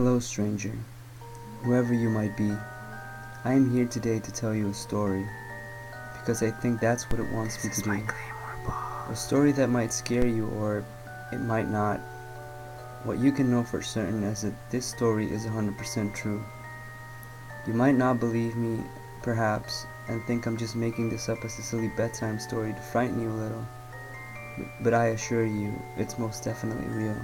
Hello, stranger, whoever you might be. I am here today to tell you a story, because I think that's what it wants me to do. A story that might scare you, or it might not. What you can know for certain is that this story is 100% true. You might not believe me, perhaps, and think I'm just making this up as a silly bedtime story to frighten you a little. But I assure you, it's most definitely real.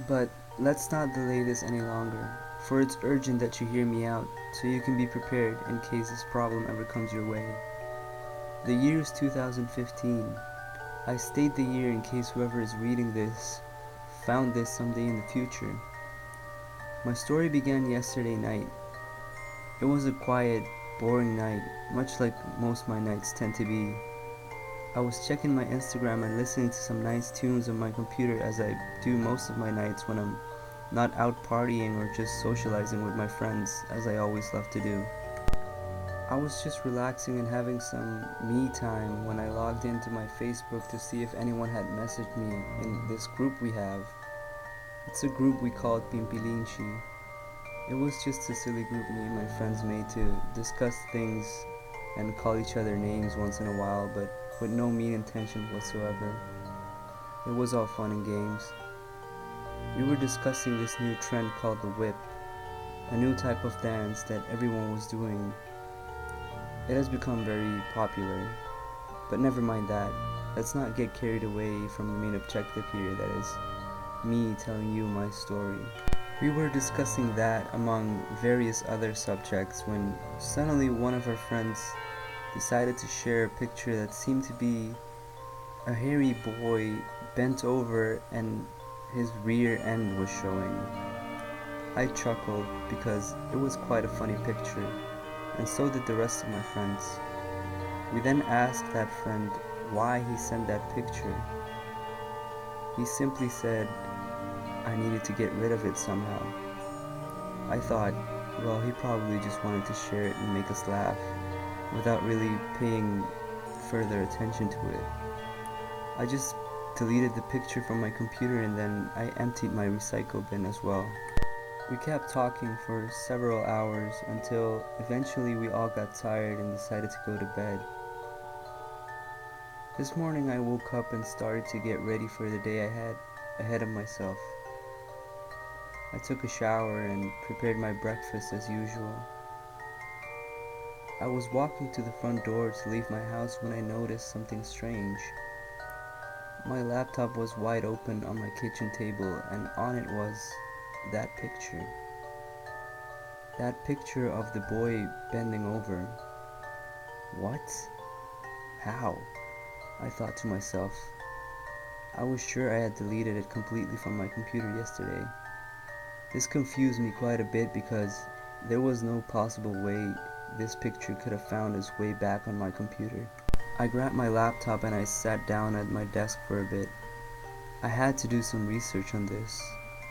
But let's not delay this any longer, for it's urgent that you hear me out, so you can be prepared in case this problem ever comes your way. The year is 2015. I state the year in case whoever is reading this found this someday in the future. My story began yesterday night. It was a quiet, boring night, much like most of my nights tend to be. I was checking my Instagram and listening to some nice tunes on my computer, as I do most of my nights when I'm not out partying or just socializing with my friends, as I always love to do. I was just relaxing and having some me time when I logged into my Facebook to see if anyone had messaged me in this group we have. It's a group we called Pimpilinchi. It was just a silly group me and my friends made to discuss things and call each other names once in a while, but with no mean intention whatsoever. It was all fun and games. We were discussing this new trend called the whip, a new type of dance that everyone was doing. It has become very popular, but never mind that. Let's not get carried away from the main objective here, that is, me telling you my story. We were discussing that among various other subjects when suddenly one of our friends decided to share a picture that seemed to be a hairy boy bent over and his rear end was showing. I chuckled because it was quite a funny picture, and so did the rest of my friends. We then asked that friend why he sent that picture. He simply said, I needed to get rid of it somehow. I thought, well, he probably just wanted to share it and make us laugh, without really paying further attention to it. I just deleted the picture from my computer and then I emptied my recycle bin as well. We kept talking for several hours until eventually we all got tired and decided to go to bed. This morning I woke up and started to get ready for the day I had ahead of myself. I took a shower and prepared my breakfast as usual. I was walking to the front door to leave my house when I noticed something strange. My laptop was wide open on my kitchen table, and on it was that picture. That picture of the boy bending over. What? How? I thought to myself. I was sure I had deleted it completely from my computer yesterday. This confused me quite a bit because there was no possible way this picture could have found its way back on my computer. I grabbed my laptop and I sat down at my desk for a bit. I had to do some research on this.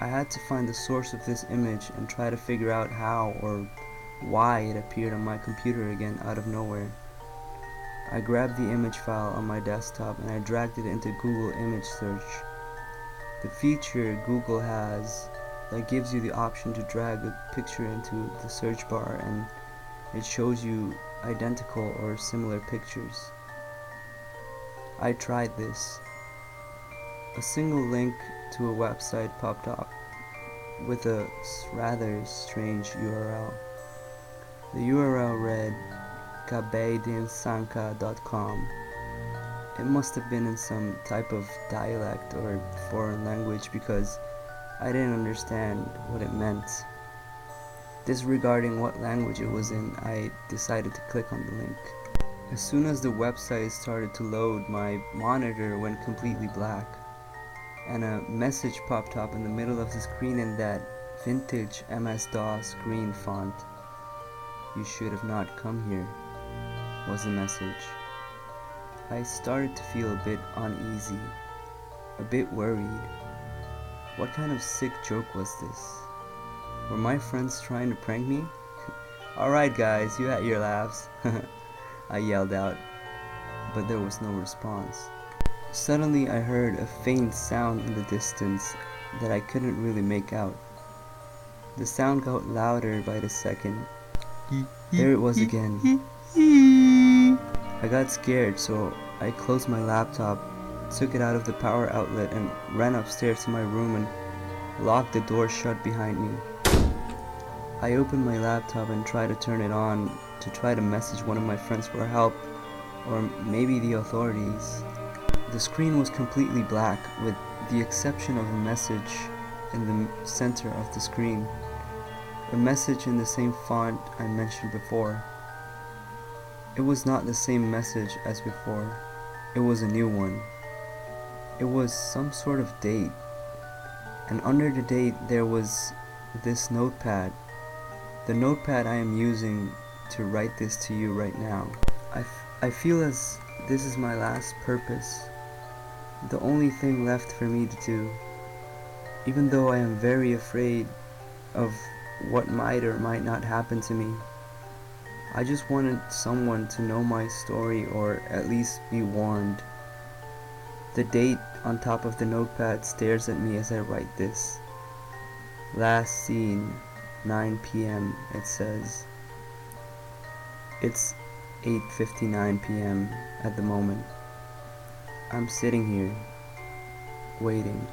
I had to find the source of this image and try to figure out how or why it appeared on my computer again out of nowhere. I grabbed the image file on my desktop and I dragged it into Google Image Search. The feature Google has that gives you the option to drag a picture into the search bar and it shows you identical or similar pictures. I tried this. A single link to a website popped up with a rather strange URL. The URL read kabeidinsanka.com. It must have been in some type of dialect or foreign language because I didn't understand what it meant. Disregarding what language it was in, I decided to click on the link. As soon as the website started to load, my monitor went completely black, and a message popped up in the middle of the screen in that vintage MS-DOS green font. You should have not come here, was the message. I started to feel a bit uneasy, a bit worried. What kind of sick joke was this? Were my friends trying to prank me? Alright guys, you had your laughs. I yelled out, but there was no response. Suddenly I heard a faint sound in the distance that I couldn't really make out. The sound got louder by the second. There it was again. I got scared, so I closed my laptop, took it out of the power outlet, and ran upstairs to my room and locked the door shut behind me. I opened my laptop and tried to turn it on to try to message one of my friends for help, or maybe the authorities. The screen was completely black, with the exception of a message in the center of the screen. A message in the same font I mentioned before. It was not the same message as before. It was a new one. It was some sort of date. And under the date there was this notepad. The notepad I am using to write this to you right now. I feel as this is my last purpose. The only thing left for me to do. Even though I am very afraid of what might or might not happen to me. I just wanted someone to know my story, or at least be warned. The date on top of the notepad stares at me as I write this. Last seen, 9 p.m. it says. It's 8:59 p.m. at the moment. I'm sitting here, waiting.